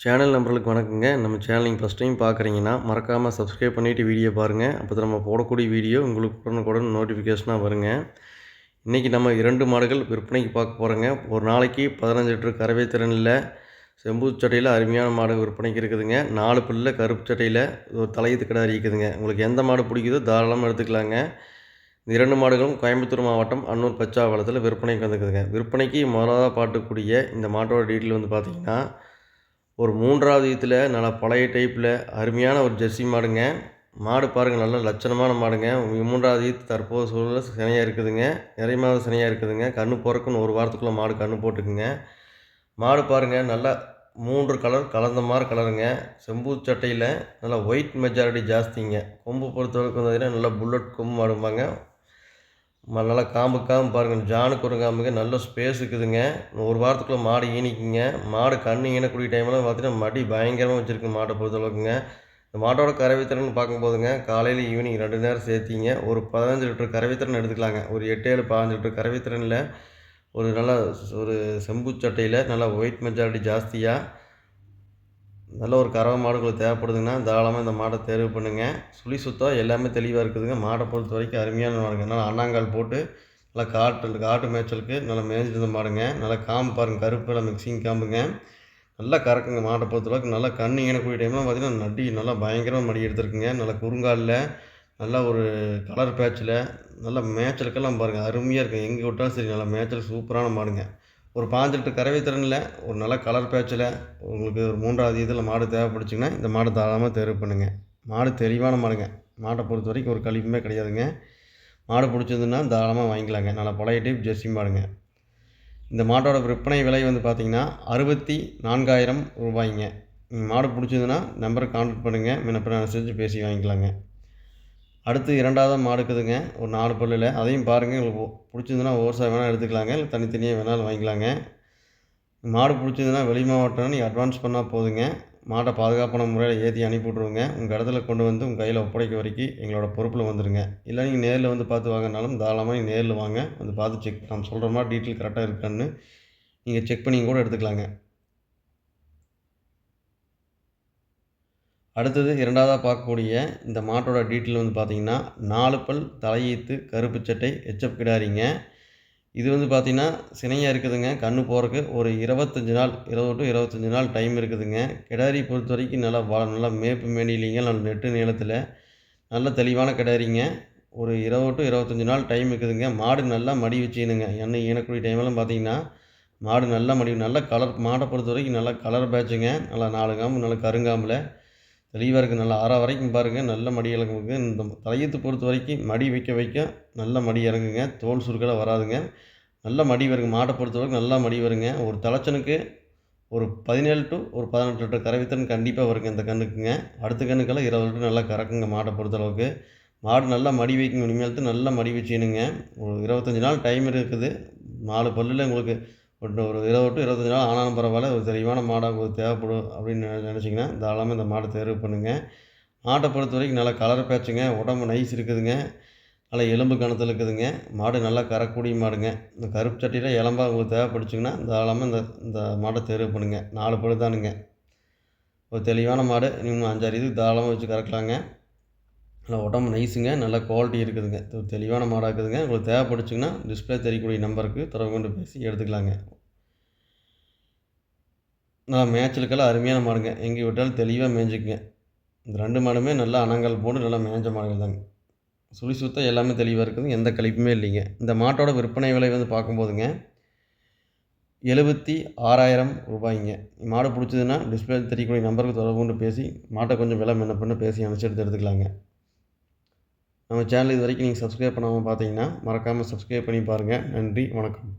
Channel நம்பர்களுக்கு வணக்கங்க. நம்ம channel நீங்கள் ஃபஸ்ட் டைம் பார்க்குறீங்கன்னா, மறக்காமல் சப்ஸ்கிரைப் பண்ணிவிட்டு வீடியோ பாருங்கள். அப்போ தான் நம்ம போடக்கூடிய வீடியோ உங்களுக்கு உடனுக்குடன் நோட்டிஃபிகேஷனாக வருங்க. இன்றைக்கி நம்ம 2 மாடுகள் விற்பனைக்கு பார்க்க போகிறோங்க. ஒரு நாளைக்கு 15 லிட்டர் கறவை திறனில் செம்பூ சட்டையில் அருமையான மாடு விற்பனைக்கு இருக்குதுங்க. 4 பல்லில் கருப்பு சட்டையில் ஒரு தலையீத்து கிடாரி இருக்குதுங்க. உங்களுக்கு எந்த மாடு பிடிக்குதோ தாராளமாக எடுத்துக்கலாங்க. இந்த 2 மாடுகளும் கோயம்புத்தூர் மாவட்டம் அன்னூர் பச்சாவளத்தில் விற்பனைக்கு வந்துருக்குதுங்க. விற்பனைக்கு முதலாவதாக பாட்டுக்கூடிய இந்த மாட்டோட டீட்டெயில் வந்து பார்த்திங்கன்னா, ஒரு 3வது ஈத்துல நல்லா பழைய டைப்பில் அருமையான ஒரு ஜெர்சி மாடுங்க. மாடு பாருங்கள், நல்ல லட்சணமான மாடுங்க. 3வது ஈத்து தற்போது சூழலில் சினையாக இருக்குதுங்க. நிறை மாத சினையாக இருக்குதுங்க. கன்று போறக்குன்னு ஒரு வாரத்துக்குள்ளே மாடு கன்று போட்டுக்குங்க. மாடு பாருங்கள், நல்லா 3 கலர் கலந்த மாதிரி கலருங்க. செம்பூ சட்டையில் நல்லா ஒயிட் மெஜாரிட்டி ஜாஸ்திங்க. கொம்பு பொறுத்தவரைக்கும் பார்த்தீங்கன்னா நல்லா புல்லட் கொம்பு மாடும்பாங்க. நல்லா காம்பு பாருங்கள், ஜானுக்கு ஒரு காம்புங்க. நல்ல ஸ்பேஸ் இருக்குதுங்க. ஒரு வாரத்துக்குள்ளே மாடு ஈனிக்குங்க. மாடு கன்று ஈனக்கூடிய டைம்லாம் பார்த்தீங்கன்னா மடி பயங்கரமாக வச்சுருக்கு மாட்டை பொறுத்தளவுக்குங்க. இந்த மாட்டோட கறவைத்திறன் பார்க்கும்போதுங்க, காலையில் ஈவினிங் 2 நேரம் சேர்த்திங்க ஒரு 15 லிட்டர் கறவைத்திறன் எடுத்துக்கலாங்க. ஒரு 8, 7, 15 லிட்டர் கறவைத்திறனில் ஒரு நல்லா ஒரு செம்பூ சட்டையில் நல்லா ஒயிட் மெஜாரிட்டி ஜாஸ்தியாக நல்ல ஒரு கறவை மாடு உங்களுக்கு தேவைப்படுதுங்கன்னா தாராளமாக இந்த மாடை தேர்வு பண்ணுங்கள். சுழி சுத்தம் எல்லாமே தெளிவாக இருக்குதுங்க. மாடை பொறுத்த வரைக்கும் அருமையான மாடுங்க. நல்லா அண்ணாங்கால் போட்டு நல்லா காட்டு மேய்ச்சலுக்கு நல்லா மேய்ஞ்சிட்டு மாடுங்க. நல்லா காம்பு பாருங்கள், கருப்பில் மிக்சிங் காம்புங்க. நல்லா கறக்குங்க. மாட்டை பொறுத்தளவுக்கு நல்லா கன்று ஈனக்கூடிய டைம்லாம் பார்த்திங்கன்னா நட்டி நல்லா பயங்கரமாக மடி எடுத்துருக்குங்க. நல்லா குறுங்காலில் நல்லா ஒரு கலர் பேட்சில் நல்லா மேய்ச்சலுக்கெல்லாம் பாருங்கள் அருமையாக இருக்குது. எங்கே விட்டாலும் சரி நல்லா மேய்ச்சல் சூப்பரான மாடுங்க. ஒரு 15 லிட்டர் கறவை திறனில் ஒரு நல்ல கலர் பேட்சில் உங்களுக்கு ஒரு 3வது இதில் மாடு தேவைப்படுச்சிங்கன்னா இந்த மாடு தாராளமாக தேர்வு பண்ணுங்கள். மாடு தெளிவான மாடுங்க. மாட்டை பொறுத்த வரைக்கும் ஒரு கழிப்புமே கிடையாதுங்க. மாடு பிடிச்சதுன்னா தாராளமாக வாங்கிக்கலாங்க. நல்லா பழைய டைப் ஜெர்சி மாடுங்க. இந்த மாட்டோட விற்பனை விலை வந்து பார்த்திங்கன்னா 64,000 ரூபாய்ங்க. மாடு பிடிச்சதுன்னா நம்பருக்கு கான்டாக்ட் பண்ணுங்கள். முன்ன செஞ்சு பேசி வாங்கிக்கலாங்க. அடுத்து 2வது மாடு இருக்குதுங்க. ஒரு 4 பல்லில் அதையும் பாருங்கள். உங்களுக்கு பிடிச்சிருந்துன்னா ஓர்ஸாக வேணால் எடுத்துக்கலாங்க. இல்லை தனித்தனியாக வேணாலும் வாங்கிக்கலாங்க. மாடு பிடிச்சிதுன்னா வெளி மாவட்டம் நீங்கள் அட்வான்ஸ் பண்ணால் போதுங்க. மாட்டை பாதுகாப்பான முறையில் ஏற்றி அனுப்பி விட்ருவோங்க. உங்கள் இடத்துல கொண்டு வந்து உங்கள் கையில் ஒப்படைக்க வரைக்கும் எங்களோட பொறுப்பில் வந்துடுங்க. இல்லை நீங்கள் நேரில் வந்து பார்த்து வாங்கினாலும் தாராளமாக நீங்கள் நேரில் வாங்க. வந்து பார்த்து நம்ம சொல்கிற மாதிரி டீட்டெயில் கரெக்டாக இருக்கான்னு நீங்கள் செக் பண்ணி கூட எடுத்துக்கலாங்க. அடுத்தது 2வதா பார்க்கக்கூடிய இந்த மாட்டோட டீட்டெயில் வந்து பார்த்திங்கன்னா 4 பல் தலையீத்து கருப்பு சட்டை எச்எப் கிடாரிங்க. இது வந்து பார்த்திங்கன்னா சினையாக இருக்குதுங்க. கன்று போகிறக்கு ஒரு 25 நாள் 20 to 25 நாள் டைம் இருக்குதுங்க. கிடாரி பொறுத்த வரைக்கும் நல்லா மேய்ப்பு மேனிலிங்க. நல்ல நெட்டு நீளத்தில் நல்ல தெளிவான கிடாரிங்க. ஒரு 20 to 25 நாள் டைம் இருக்குதுங்க. மாடு நல்லா மடி வச்சுக்கணுங்க. எண்ணெய் ஈனக்கூடிய டைமெல்லாம் பார்த்திங்கன்னா மாடு நல்லா மடி நல்ல கலர். மாடை பொறுத்த வரைக்கும் நல்லா கலர் பேட்சுங்க. நல்லா 4 காம்பு நல்ல கருங்காம்பில் தெளிவாக இருக்குது. நல்லா ஆறா வரைக்கும் பாருங்கள். நல்ல மடி இறங்குங்க. இந்த தலையீத்து பொறுத்த வரைக்கும் மடி வைக்க நல்ல மடி இறங்குங்க. தோல் சுருக்கலை வராதுங்க. நல்ல மடி வருங்க. மாட்டை பொறுத்த வரைக்கும் நல்லா மடி வருங்க. ஒரு தலைச்சனுக்கு ஒரு 17 to 18 லிட்டர் கறவைத்திறன் கண்டிப்பாக வருங்க இந்த கன்றுக்குங்க. அடுத்த கன்றுக்கெல்லாம் 20 லிட்டர் நல்லா கறக்குங்க மாட்டை பொறுத்தளவுக்கு. மாடு நல்லா மடி வைக்குங்க. இனிமேல்ட்டு நல்லா மடி வச்சுக்கணுங்க. ஒரு 25 நாள் டைம் இருக்குது. 4 பல்லில் உங்களுக்கு ஒரு 20 to 25 நாள் ஆனாலும் பரவாயில்ல. ஒரு தெளிவான மாடாக உங்களுக்கு தேவைப்படும் அப்படின்னு நினச்சிங்கன்னா தாராளமாக இந்த மாடை தேர்வு பண்ணுங்கள். மாட்டை பொறுத்த வரைக்கும் நல்லா கலர் பேட்சுங்க. உடம்பு நைஸ் இருக்குதுங்க. நல்லா எலும்பு கணத்தில் இருக்குதுங்க. மாடு நல்லா கறக்கூடிய மாடுங்க. இந்த கருப்பு சட்டையில் எலும்பாக உங்களுக்கு தேவைப்படுச்சிங்கன்னா தாராளமாக இந்த மாடை தேர்வு பண்ணுங்கள். 4 பல் தானுங்க. ஒரு தெளிவான மாடு. இன்னும் 5, 6 இதுக்கு தாராளமாக வச்சு கறக்கலாங்க. நல்லா உடம்பு நைஸுங்க. நல்ல குவாலிட்டி இருக்குதுங்க. தெளிவான மாடாக இருக்குதுங்க. உங்களுக்கு தேவைப்படுச்சிங்கன்னா டிஸ்பிளே தெரியக்கூடிய நம்பருக்கு தொடர்பு கொண்டு பேசி எடுத்துக்கலாங்க. நல்லா மேய்ச்சலுக்கெல்லாம் அருமையான மாடுங்க. எங்கே விட்டாலும் தெளிவாக மேய்ஞ்சிக்குங்க. இந்த 2 மாடுமே நல்லா அணங்கால் போட்டு நல்லா மேய்ஞ்ச மாடுகள் தாங்க. சுழி சுத்தம் எல்லாமே தெளிவாக இருக்குதுங்க. எந்த கழிப்புமே இல்லைங்க. இந்த மாட்டோட விற்பனை விலை வந்து பார்க்கும்போதுங்க 76,000 ரூபாய்ங்க. மாடு பிடிச்சதுன்னா டிஸ்பிளே தெரியக்கூடிய நம்பருக்கு தொடர்பு கொண்டு பேசி மாட்டை கொஞ்சம் விலை முன்ன பின்ன பேசி அனுசரித்து எடுத்துக்கலாங்க. நம்ம சேனல் இது வரைக்கும் நீங்கள் சப்ஸ்கிரைப் பண்ணாமல் பார்த்தீங்கன்னா மறக்காமல் சப்ஸ்கிரைப் பண்ணி பாருங்கள். நன்றி, வணக்கம்.